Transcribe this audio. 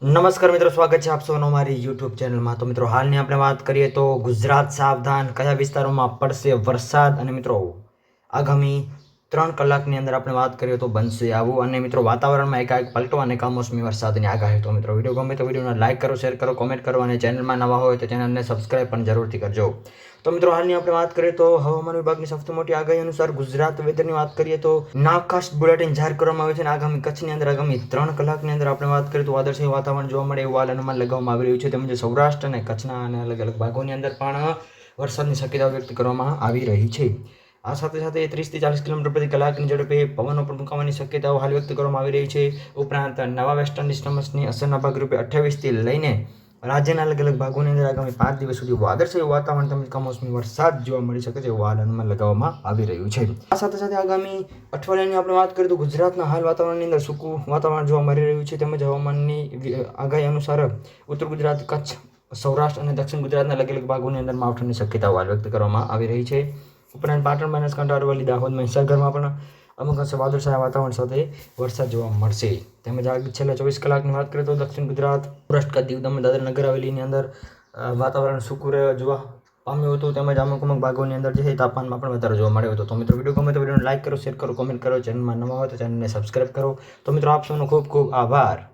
નમસ્કાર મિત્રો, સ્વાગત છે આપ સૌનો અમારી યુટ્યુબ ચેનલમાં। તો મિત્રો, હાલની આપણે વાત કરીએ તો ગુજરાત સાવધાન, કયા વિસ્તારોમાં પડશે વરસાદ, અને મિત્રો આગામી 3 કલાકની અંદર આપણે વાત કરીએ તો બનશે આવું। અને મિત્રો, વાતાવરણમાં એકાએક પલટો અને કમોસમી વરસાદની આગાહી। તો મિત્રો, વિડીયો ગમે તો વિડીયોને લાઇક કરો, શેર કરો, કોમેન્ટ કરો, અને ચેનલમાં નવા હોય તો ચેનલને સબસ્ક્રાઇબ પણ જરૂરથી કરજો। તો મિત્રો, હાલની આપણે વાત કરીએ તો હવામાન વિભાગની સૌથી મોટી આગાહી અનુસાર ગુજરાત વેધરની વાત કરીએ તો નાકાશ બુલેટિન જાહેર કરવામાં આવ્યું છે, અને આગામી કચ્છની અંદર આગામી 3 કલાકની અંદર આપણે વાત કરીએ તો વાદળછાયું વાતાવરણ જોવા મળે એવું અનુમાન લગાવવામાં આવી રહ્યું છે। તેમજ સૌરાષ્ટ્ર અને કચ્છના અને અલગ અલગ ભાગોની અંદર પણ વરસાદની શક્યતા વ્યક્ત કરવામાં આવી રહી છે। આ સાથે સાથે 30 થી 40 કિલોમીટર પ્રતિ કલાકની ઝડપે પવનો પણ ફૂંકાવાની શક્યતાઓ હાલ વ્યક્ત કરવામાં આવી રહી છે। ઉપરાંત નવા વેસ્ટર્ન ડિસ્ટર્બન્સની અસરના ભાગરૂપે 28 થી લઈને રાજ્યના અલગ અલગ ભાગોની અંદર આગામી 5 દિવસ સુધી વાદળછાયું વાતાવરણ તેમજ કમોસમી વરસાદ જોવા મળી શકે છે એવું અનુમાન લગાવવામાં આવી રહ્યું છે। આ સાથે સાથે આગામી અઠવાડિયાની આપણે વાત કરીએ તો ગુજરાતના હાલ વાતાવરણની અંદર સૂકું વાતાવરણ જોવા મળી રહ્યું છે। તેમજ હવામાનની આગાહી અનુસાર ઉત્તર ગુજરાત, કચ્છ, સૌરાષ્ટ્ર અને દક્ષિણ ગુજરાતના અલગ અલગ ભાગોની અંદર માવઠાની શક્યતાઓ હાલ વ્યક્ત કરવામાં આવી રહી છે। ઉપરાંત પાટણ, બનાસકાંઠા, અરવલ્લી, દાહોદ, મહીસાગરમાં પણ અમુક અંશે વાદળછાયા વાતાવરણ સાથે વરસાદ જોવા મળશે। તેમજ છેલ્લા 24 કલાકની વાત કરીએ તો દક્ષિણ ગુજરાત, સૌરાષ્ટ્ર, કચ્છ, દીવ, દમણ, દાદરા, નગર હવેલીની અંદર વાતાવરણ સૂકું જોવા પામ્યું હતું। તેમજ અમુક ભાગોની અંદર જે છે તાપમાનમાં પણ વધારો જોવા મળ્યો હતો। તો મિત્રો, વિડીયો ગમે તો વિડીયોને લાઇક કરો, શેર કરો, કોમેન્ટ કરો, ચેનલમાં નવા હોય તો ચેનલને સબસ્ક્રાઇબ કરો। તો મિત્રો, આપ સૌનો ખૂબ ખૂબ આભાર।